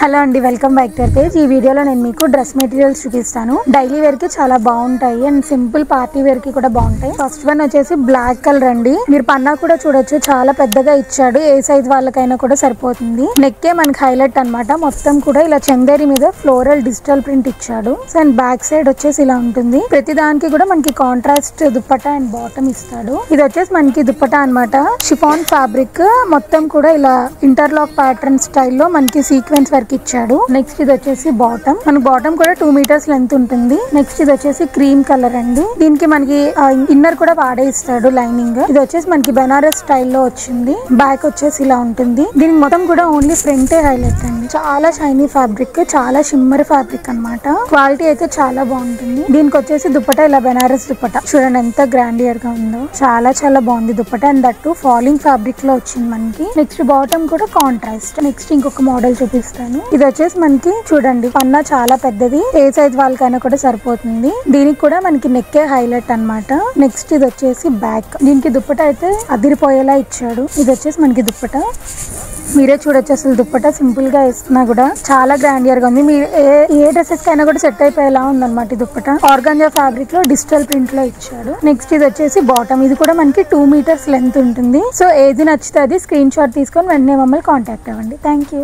Hello అండి, welcome back to our page. ఈ వీడియోలో నేను మీకు డ్రెస్ మెటీరియల్స్ చూపిస్తాను. డైలీ వేర్ కి చాలా బాగుంటాయి అండ్ సింపుల్ పార్టీ వేర్ కి కూడా బాగుంటాయి. ఫస్ట్ వన్ వచ్చేసి బ్లాక్ కలర్ అండి. మీరు పన్నా కూడా చూడొచ్చు, చాలా పెద్దగా ఇచ్చాడు. ఏ సైజ్ వాళ్ళకైనా కూడా సరిపోతుంది. నెక్కే మనకి హైలైట్ అన్నమాట. మొత్తం కూడా ఇలా చందేరి మీద ఫ్లోరల్ డిజిటల్ ప్రింట్ ఇచ్చాడు. అండ్ బ్యాక్ సైడ్ వచ్చేసి ఇలా ఉంటుంది. ప్రతి దానికి కూడా మనకి కాంట్రాస్ట్ దుప్పటా అండ్ బాటమ్ ఇస్తాడు. ఇది వచ్చేసి మనకి దుప్పటా అన్నమాట. షిఫాన్ ఫ్యాబ్రిక్ మొత్తం కూడా ఇలా ఇంటర్లాక్ ప్యాటర్న్ స్టైల్లో మనకి సీక్వెన్స్ వర్క్ ఇచ్చాడు. నెక్స్ట్ ఇది వచ్చేసి బాటమ్. మన బాటమ్ కూడా 2 మీటర్స్ లెంత్ ఉంటుంది. నెక్స్ట్ ఇది వచ్చేసి క్రీమ్ కలర్ అండి. దీనికి మనకి ఇన్నర్ కూడా వాడే ఇస్తాడు లైనింగ్. ఇది వచ్చేసి మనకి బెనారస్ స్టైల్లో వచ్చింది. బ్యాక్ వచ్చేసి ఇలా ఉంటుంది. దీనికి మొత్తం కూడా ఓన్లీ ఫ్రంటే హైలైట్ అండి. చాలా షైనీ ఫ్యాబ్రిక్, చాలా షిమ్మర్ ఫ్యాబ్రిక్ అన్నమాట. క్వాలిటీ అయితే చాలా బాగుంటుంది. దీనికి వచ్చేసి దుప్పటా ఇలా బెనారస్ దుప్పటా చూడండి ఎంత గ్రాండియర్ గా ఉందో. చాలా చాలా బాగుంది dupatta. And that falling fabric లో వచ్చింది మనకి. నెక్స్ట్ బాటమ్ కూడా కాంట్రాస్ట్. నెక్స్ట్ ఇంకొక మోడల్ చూపిస్తాను. ఇది వచ్చేసి మనకి చూడండి పన్నా చాలా పెద్దది. ఏ సైజ్ వాళ్ళకైనా కూడా సరిపోతుంది. దీనికి కూడా మనకి నెక్కే హైలైట్ అన్నమాట. నెక్స్ట్ ఇది వచ్చేసి బ్యాక్. దీనికి దుప్పటా అయితే అదిరిపోయేలా ఇచ్చాడు. ఇది వచ్చేసి మనకి దుప్పటా. మీరే చూడొచ్చు, అసలు దుప్పటా సింపుల్ గా వేస్తున్నా కూడా చాలా గ్రాండియర్ గా ఉంది. మీరు ఏ డ్రెస్సెస్ కైనా కూడా సెట్ అయిపోయేలా ఉందన్నమాట. ఈ దుప్పటా ఆర్గాంజా ఫ్యాబ్రిక్ లో డిజిటల్ ప్రింట్ లో ఇచ్చాడు. నెక్స్ట్ ఇది వచ్చేసి బాటమ్. ఇది కూడా మనకి 2 మీటర్స్ లెంత్ ఉంటుంది. సో ఏది నచ్చితే అది స్క్రీన్ షాట్ తీసుకొని వెంటనే మమ్మల్ని కాంటాక్ట్ అవ్వండి. Thank you.